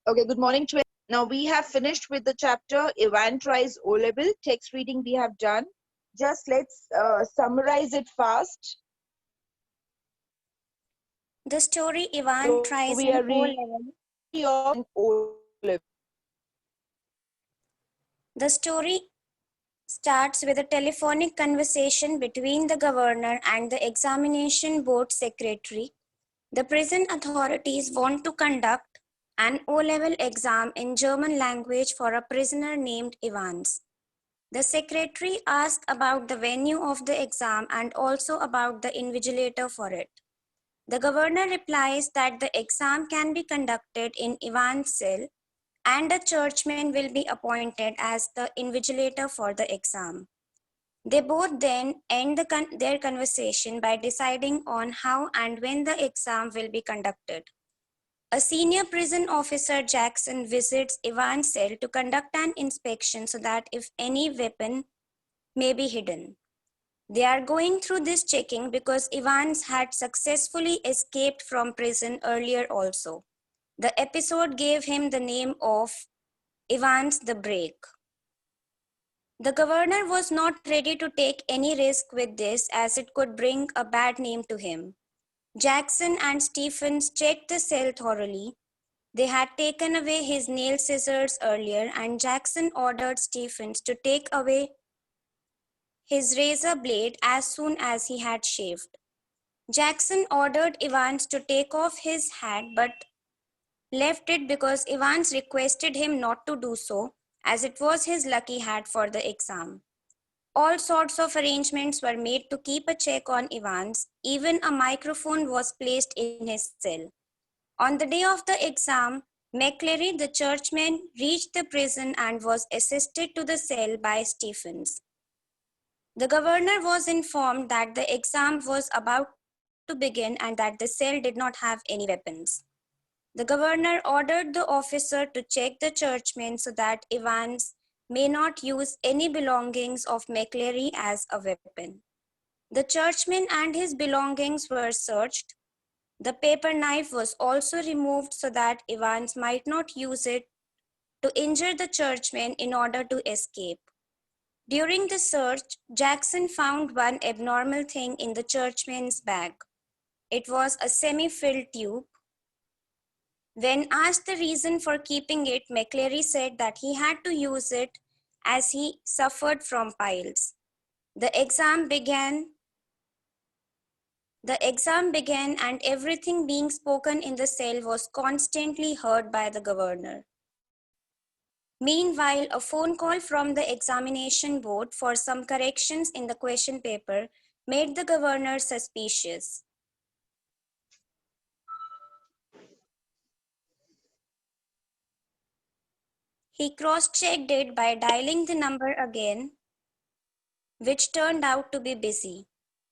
Okay, good morning to everyone. Now we have finished with the chapter Ivan tries O level. Text reading we have done. Just let's summarize it fast. The story Ivan So tries we an are O reading level. of an O level. The story starts with a telephonic conversation between the governor and the examination board secretary. The prison authorities want to conduct an O-level exam in German language for a prisoner named Ivans. The secretary asks about the venue of the exam and also about the invigilator for it. The governor replies that the exam can be conducted in Ivan's cell and a churchman will be appointed as the invigilator for the exam. They both then end their conversation by deciding on how and when the exam will be conducted. A senior prison officer, Jackson, visits Ivan's cell to conduct an inspection so that if any weapon may be hidden. They are going through this checking because Evans had successfully escaped from prison earlier also. The episode gave him the name of Evans the Break. The governor was not ready to take any risk with this as it could bring a bad name to him. Jackson and Stephens checked the cell thoroughly. They had taken away his nail scissors earlier, and Jackson ordered Stephens to take away his razor blade as soon as he had shaved. Jackson ordered Evans to take off his hat but left it because Evans requested him not to do so, as it was his lucky hat for the exam. All sorts of arrangements were made to keep a check on Evans. Even a microphone was placed in his cell. On the day of the exam, McCleary, the churchman, reached the prison and was assisted to the cell by Stephens. The governor was informed that the exam was about to begin and that the cell did not have any weapons. The governor ordered the officer to check the churchman so that Evans may not use any belongings of McCleary as a weapon. The churchman and his belongings were searched. The paper knife was also removed so that Evans might not use it to injure the churchman in order to escape. During the search, Jackson found one abnormal thing in the churchman's bag. It was a semi-filled tube. When asked the reason for keeping it, McCleary said that he had to use it as he suffered from piles. The exam began and everything being spoken in the cell was constantly heard by the governor. Meanwhile, a phone call from the examination board for some corrections in the question paper made the governor suspicious. He cross-checked it by dialing the number again, which turned out to be busy.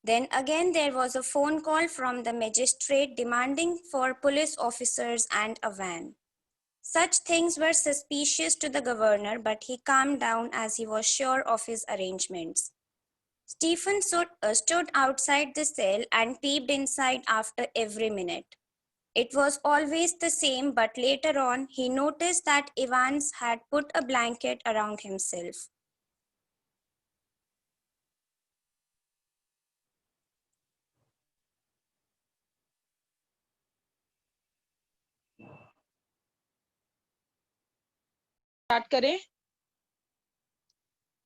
Then again there was a phone call from the magistrate demanding for police officers and a van. Such things were suspicious to the governor, but he calmed down as he was sure of his arrangements. Stephen stood outside the cell and peeped inside after every minute. It was always the same, but later on, he noticed that Evans had put a blanket around himself. Start करें.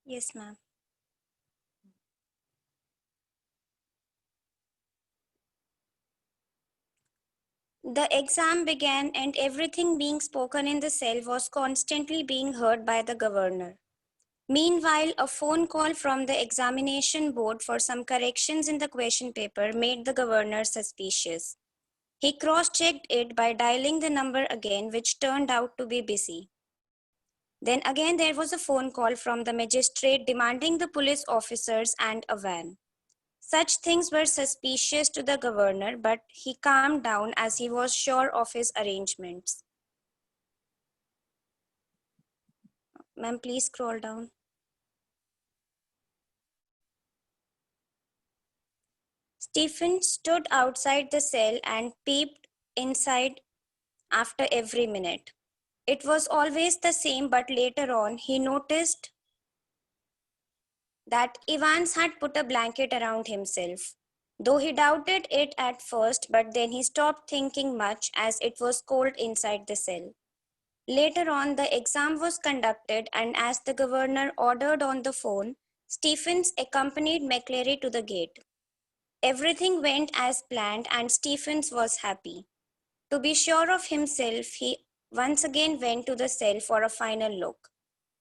Yes, ma'am. The exam began and everything being spoken in the cell was constantly being heard by the governor. Meanwhile, a phone call from the examination board for some corrections in the question paper made the governor suspicious. He cross-checked it by dialing the number again, which turned out to be busy. Then again, there was a phone call from the magistrate demanding the police officers and a van. Such things were suspicious to the governor, but he calmed down as he was sure of his arrangements. Ma'am, please scroll down. Stephen stood outside the cell and peeped inside after every minute. It was always the same, but later on, he noticed that Evans had put a blanket around himself. Though he doubted it at first, but then he stopped thinking much as it was cold inside the cell. Later on, the exam was conducted, and as the governor ordered on the phone, Stephens accompanied McCleary to the gate. Everything went as planned, and Stephens was happy. To be sure of himself, he once again went to the cell for a final look.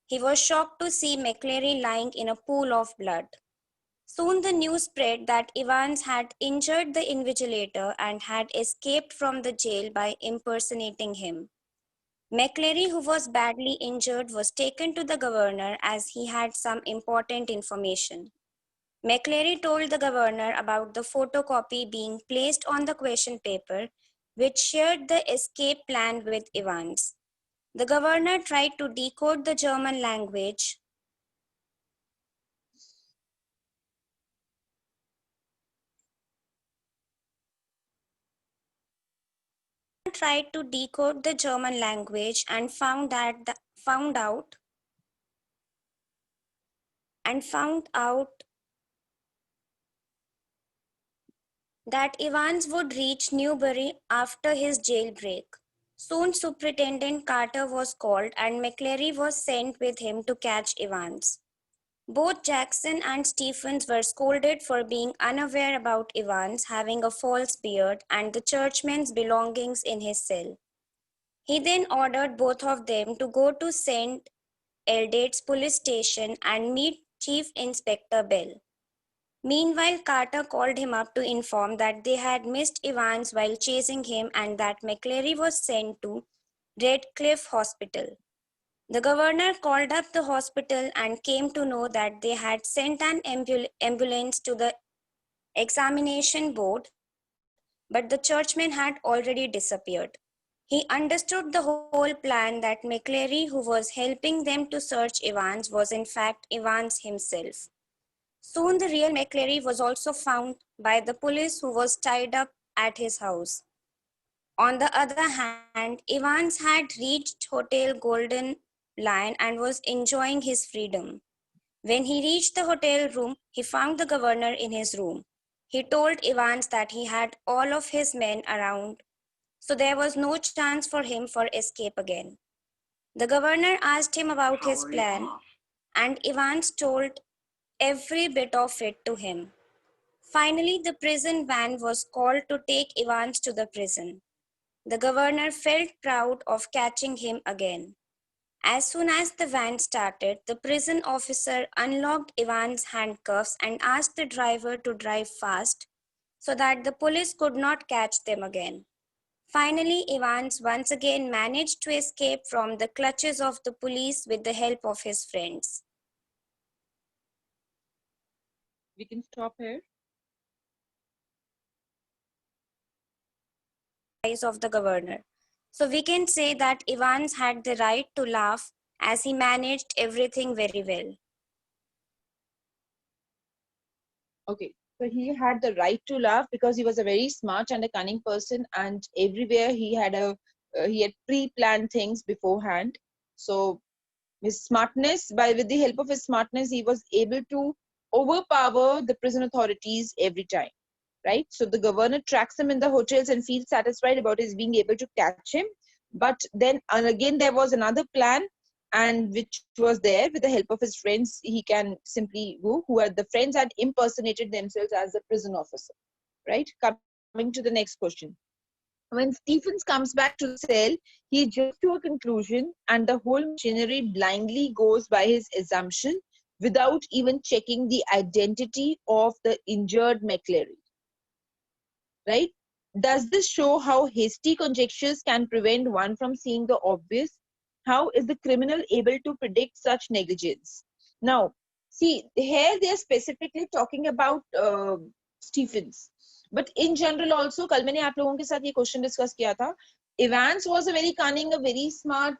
He was shocked to see McCleary lying in a pool of blood. Soon the news spread that Evans had injured the invigilator and had escaped from the jail by impersonating him. McCleary, who was badly injured, was taken to the governor as he had some important information. McCleary told the governor about the photocopy being placed on the question paper, which shared the escape plan with Evans. The governor tried to decode the German language, and found out that Evans would reach Newbury after his jailbreak. Soon Superintendent Carter was called and McCleary was sent with him to catch Evans. Both Jackson and Stephens were scolded for being unaware about Evans having a false beard and the churchman's belongings in his cell. He then ordered both of them to go to St. Eldate's police station and meet Chief Inspector Bell. Meanwhile, Carter called him up to inform that they had missed Evans while chasing him and that McCleary was sent to Redcliffe Hospital. The governor called up the hospital and came to know that they had sent an ambulance to the examination board, but the churchman had already disappeared. He understood the whole plan that McCleary, who was helping them to search Evans, was in fact Evans himself. Soon the real McCleary was also found by the police who was tied up at his house. On the other hand, Evans had reached Hotel Golden Lion and was enjoying his freedom. When he reached the hotel room, he found the governor in his room. He told Evans that he had all of his men around, so there was no chance for him for escape again. The governor asked him about his plan, and Evans told every bit of it to him. Finally, the prison van was called to take Evans to the prison. The governor felt proud of catching him again. As soon as the van started, the prison officer unlocked Evans' handcuffs and asked the driver to drive fast so that the police could not catch them again. Finally, Evans once again managed to escape from the clutches of the police with the help of his friends. We can stop here. Eyes of the governor. So we can say that Evans had the right to laugh as he managed everything very well. Okay, so he had the right to laugh because he was a very smart and a cunning person, and everywhere he had pre-planned things beforehand. So his smartness, with the help of his smartness, he was able to overpower the prison authorities every time. Right? So the governor tracks him in the hotels and feels satisfied about his being able to catch him. But then and again, there was another plan, and which was there with the help of his friends. He can simply go, the friends had impersonated themselves as a prison officer. Right? Coming to the next question. When Stephens comes back to the cell, he jumps to a conclusion, and the whole machinery blindly goes by his assumption without even checking the identity of the injured McCleary. Right? Does this show how hasty conjectures can prevent one from seeing the obvious? How is the criminal able to predict such negligence? Now, see, here they are specifically talking about Stephens. But in general also, कल मैंने आप लोगों के साथ ये question discuss किया था. Evans was a very cunning, a very smart